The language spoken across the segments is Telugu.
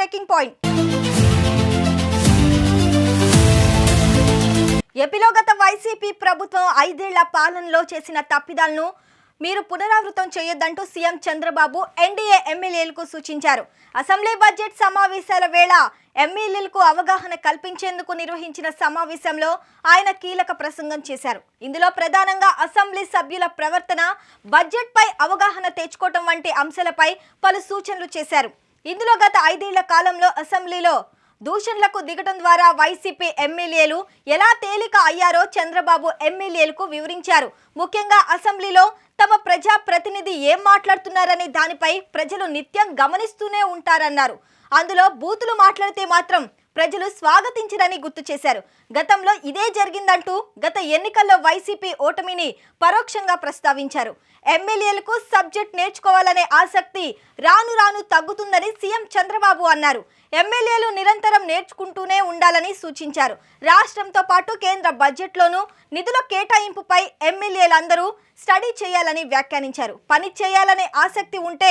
Breaking point. ఏపీలో గత వైసీపీ ప్రభుత్వం 5 ఏళ్ల పాలనలో చేసిన తప్పిదాలను మీరు పునరావృతం చేయొద్దంటూ సీఎం చంద్రబాబు ఎన్డీఏ ఎమ్మెల్యేలకు సూచించారు. అసెంబ్లీ బడ్జెట్ సమావేశాల వేళ ఎమ్మెల్యేలకు అవగాహన కల్పించేందుకు నిర్వహించిన సమావేశంలో ఆయన కీలక ప్రసంగం చేశారు. ఇందులో ప్రధానంగా అసెంబ్లీ సభ్యుల ప్రవర్తన, బడ్జెట్ పై అవగాహన తెచ్చుకోవడం వంటి అంశాలపై పలు సూచనలు చేశారు. ఇందులో గత 5 ఏళ్ల కాలంలో అసెంబ్లీలో దూషణలకు దిగటం ద్వారా వైసీపీ ఎమ్మెల్యేలు ఎలా తేలిక అయ్యారో చంద్రబాబు ఎమ్మెల్యేలకు వివరించారు. ముఖ్యంగా అసెంబ్లీలో తమ ప్రజా ప్రతినిధి ఏం మాట్లాడుతున్నారనే దానిపై ప్రజలు నిత్యం గమనిస్తూనే ఉంటారన్నారు. అందులో బూతులు మాట్లాడితే మాత్రం ప్రజలు స్వాగతించరని గుర్తు చేశారు. గతంలో ఇదే జరిగిందంటూ గత ఎన్నికల్లో వైసీపీ ఓటమిని పరోక్షంగా ప్రస్తావించారు. ఎమ్మెల్యేలకు సబ్జెక్ట్ నేర్చుకోవాలనే ఆసక్తి రాను రాను తగ్గుతుందని సీఎం చంద్రబాబు అన్నారు. ఎమ్మెల్యేలు నిరంతరం నేర్చుకుంటూనే ఉండాలని సూచించారు. రాష్ట్రంతో పాటు కేంద్ర బడ్జెట్లోనూ నిధుల కేటాయింపుపై ఎమ్మెల్యేలందరూ స్టడీ చేయాలని వ్యాఖ్యానించారు. పని చేయాలనే ఆసక్తి ఉంటే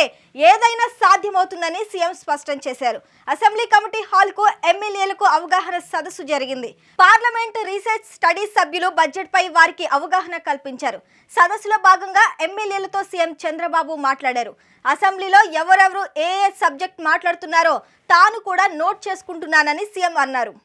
ఏదైనా సాధ్యమవుతుందని సీఎం స్పష్టం చేశారు. అసెంబ్లీ కమిటీ హాల్కు ఎమ్మెల్యేలకు అవగాహన సదస్సు జరిగింది. పార్లమెంట్ రీసెర్చ్ స్టడీస్ సభ్యులు బడ్జెట్ పై వారికి అవగాహన కల్పించారు. సదస్సులో భాగంగా ఎమ్మెల్యేలతో సీఎం చంద్రబాబు మాట్లాడారు. అసెంబ్లీలో ఎవరెవరు ఏ సబ్జెక్ట్ మాట్లాడుతున్నారో తాను కూడా నోట్ చేసుకుంటున్నానని సీఎం అన్నారు.